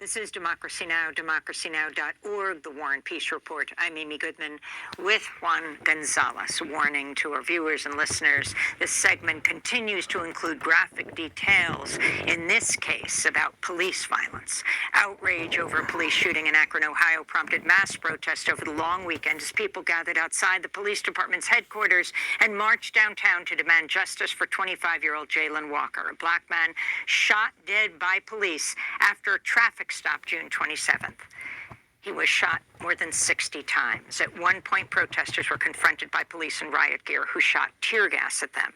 This is Democracy Now!, democracynow.org, the War and Peace Report. I'm Amy Goodman with Juan Gonzalez. Warning to our viewers and listeners, this segment continues to include graphic details, in this case about police violence. Outrage over a police shooting in Akron, Ohio prompted mass protest over the long weekend as people gathered outside the police department's headquarters and marched downtown to demand justice for 25-year-old Jayland Walker, a black man shot dead by police after a traffic stop June 27th. He was shot more than 60 times. At one point, protesters were confronted by police in riot gear who shot tear gas at them.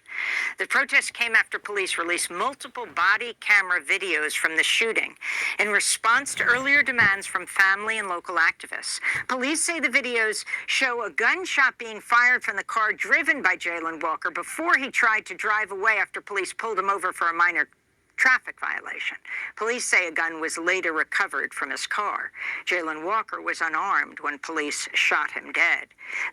The protest came after police released multiple body camera videos from the shooting in response to earlier demands from family and local activists. Police say the videos show a gunshot being fired from the car driven by Jayland Walker before he tried to drive away after police pulled him over for a minor traffic violation. Police say a gun was later recovered from his car. Jayland Walker was unarmed when police shot him dead.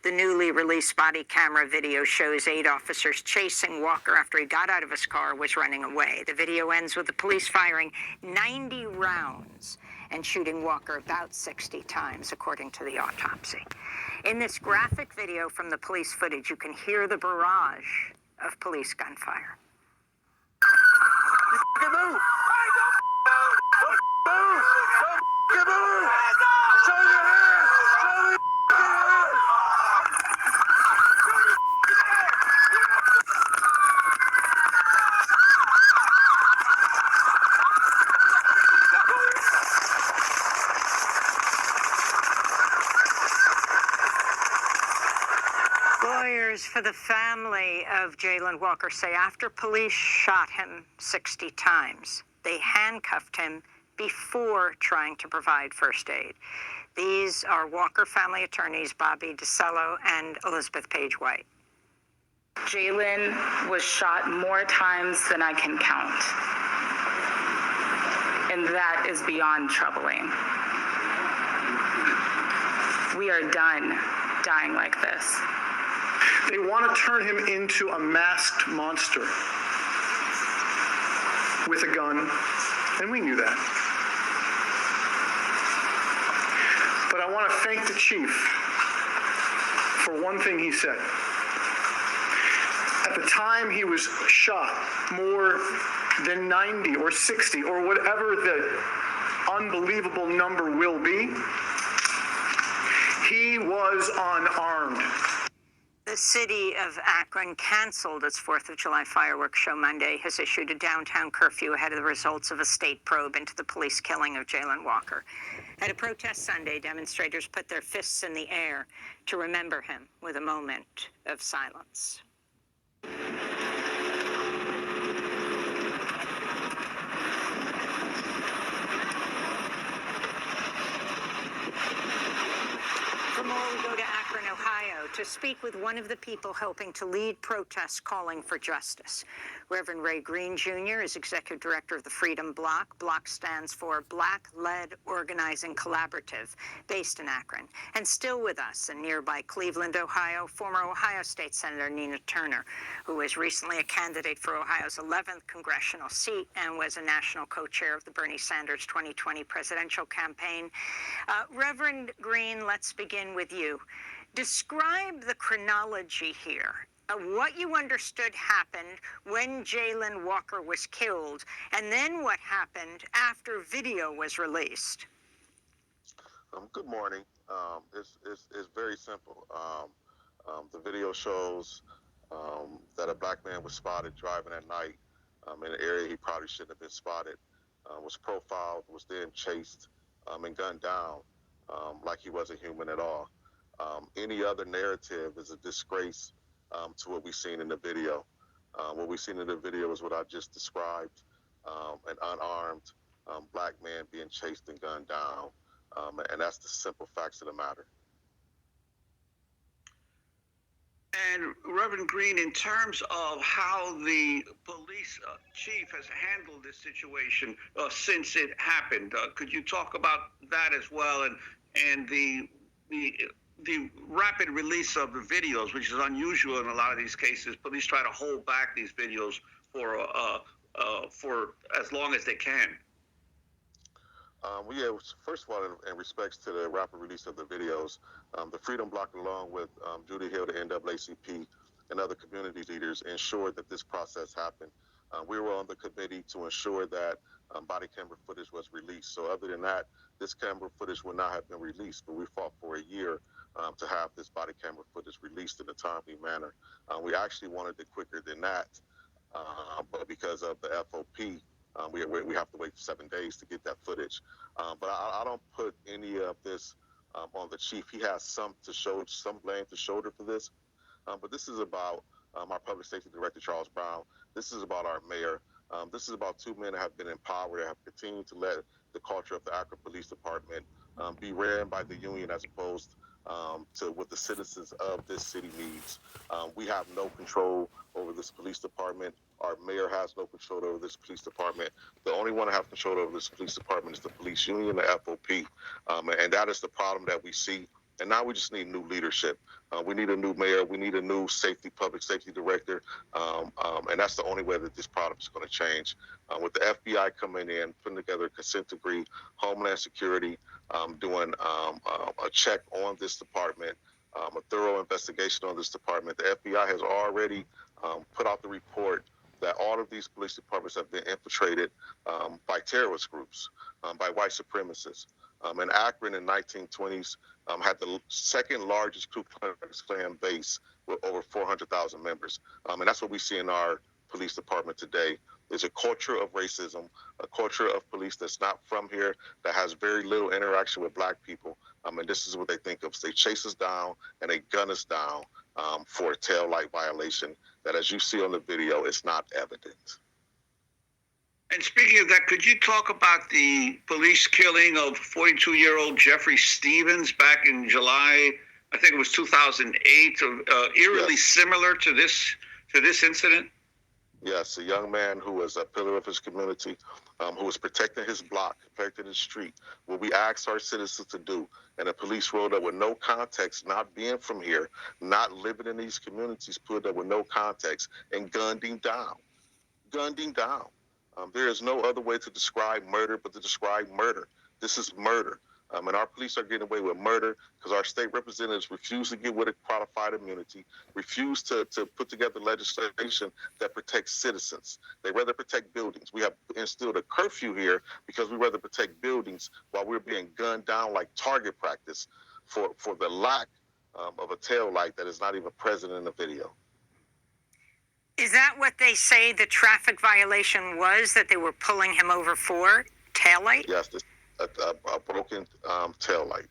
The newly released body camera video shows 8 officers chasing Walker after he got out of his car and was running away. The video ends with the police firing 90 rounds and shooting Walker about 60 times, according to the autopsy. In this graphic video from the police footage, you can hear the barrage of police gunfire. Move! Don't move! Don't move! Show your hands! Show your hands! Lawyers for the family of Jayland Walker say after police shot him 60 times, they handcuffed him before trying to provide first aid. These are Walker family attorneys Bobby DeCello and Elizabeth Page White. Jayland was shot more times than I can count, and that is beyond troubling. We are done dying like this. They want to turn him into a masked monster with a gun, and we knew that. But I want to thank the chief for one thing he said. At the time he was shot, more than 90 or 60 or whatever the unbelievable number will be, he was unarmed. The city of Akron canceled its 4th of July fireworks show Monday, has issued a downtown curfew ahead of the results of a state probe into the police killing of Jayland Walker. At a protest Sunday, demonstrators put their fists in the air to remember him with a moment of silence. For more, we go to Akron, Ohio, to speak with one of the people helping to lead protests calling for justice. Reverend Ray Green Jr. is Executive Director of the Freedom Bloc. Bloc stands for Black-Led Organizing Collaborative, based in Akron. And still with us in nearby Cleveland, Ohio, former Ohio State Senator Nina Turner, who was recently a candidate for Ohio's 11th congressional seat and was a national co-chair of the Bernie Sanders 2020 presidential campaign. Reverend Green, let's begin with you. Describe the chronology here. What you understood happened when Jayland Walker was killed, and then what happened after video was released. Good morning. It's very simple. The video shows that a black man was spotted driving at night in an area he probably shouldn't have been spotted, was profiled, was then chased and gunned down like he wasn't human at all. Any other narrative is a disgrace to what we've seen in the video. What we've seen in the video is what I just described, an unarmed black man being chased and gunned down, and that's the simple facts of the matter. And Reverend Green, in terms of how the police chief has handled this situation since it happened, could you talk about that as well, and the rapid release of the videos, which is unusual in a lot of these cases? Police try to hold back these videos for as long as they can. Well, yeah, first of all, in respects to the rapid release of the videos, the Freedom Bloc, along with Judy Hill, the NAACP, and other community leaders, ensured that this process happened. We were on the committee to ensure that body camera footage was released. So other than that, this camera footage would not have been released, but we fought for a year to have this body camera footage released in a timely manner. We actually wanted it quicker than that, but because of the FOP, we have to wait 7 days to get that footage. But I don't put any of this on the chief. He has some blame to shoulder for this. But this is about our public safety director, Charles Brown. This is about our mayor. This is about two men that have been in power, that have continued to let the culture of the Akron Police Department be ran by the union as opposed to what the citizens of this city needs. We have no control over this police department. Our mayor has no control over this police department. The only one that has control over this police department is the police union, the FOP. And that is the problem that we see. And now we just need new leadership. We need a new mayor. We need a new public safety director. And that's the only way that this problem is going to change. With the FBI coming in, putting together a consent decree, Homeland Security doing a check on this department, a thorough investigation on this department. The FBI has already put out the report that all of these police departments have been infiltrated by terrorist groups, by white supremacists. And Akron in 1920s had the second largest Ku Klux Klan base with over 400,000 members. And that's what we see in our police department today. There's a culture of racism, a culture of police that's not from here, that has very little interaction with black people. And this is what they think of. They chase us down and they gun us down for a tail light violation that, as you see on the video, is not evident. And speaking of that, could you talk about the police killing of 42-year-old Jeffrey Stevens back in July? I think it was 2008. Eerily Yes. similar to this incident. Yes, a young man who was a pillar of his community, who was protecting his block, protecting his street. What we asked our citizens to do, and the police rolled up with no context, not being from here, not living in these communities, pulled up with no context and gunned him down. Gunned him down. There is no other way to describe murder but to describe murder. This is murder. And our police are getting away with murder because our state representatives refuse to get with a qualified immunity, refuse to put together legislation that protects citizens. They rather protect buildings. We have instilled a curfew here because we rather protect buildings while we're being gunned down like target practice for the lack of a tail light that is not even present in the video. Is that what they say the traffic violation was, that they were pulling him over for? Taillight? Yes, a broken tail light.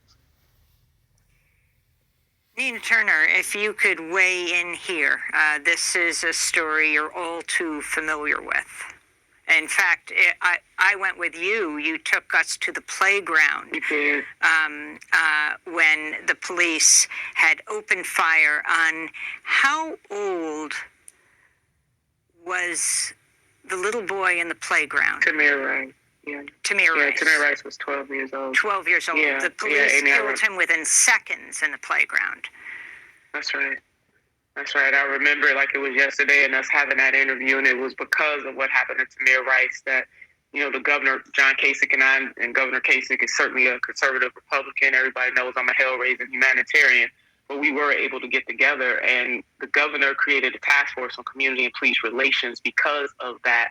Nina Turner, if you could weigh in here. This is a story you're all too familiar with. In fact, I went with you. You took us to the playground when the police had opened fire on how old was the little boy in the playground? Tamir Rice. Yeah. Tamir Rice. Tamir Rice was 12 years old. 12 years old. Yeah, The police yeah, killed him within seconds in the playground. That's right. That's right. I remember it like it was yesterday, and us having that interview, and it was because of what happened to Tamir Rice that, you know, the governor, John Kasich, and Governor Kasich is certainly a conservative Republican. Everybody knows I'm a hell-raising humanitarian. But we were able to get together, and the governor created a task force on community and police relations because of that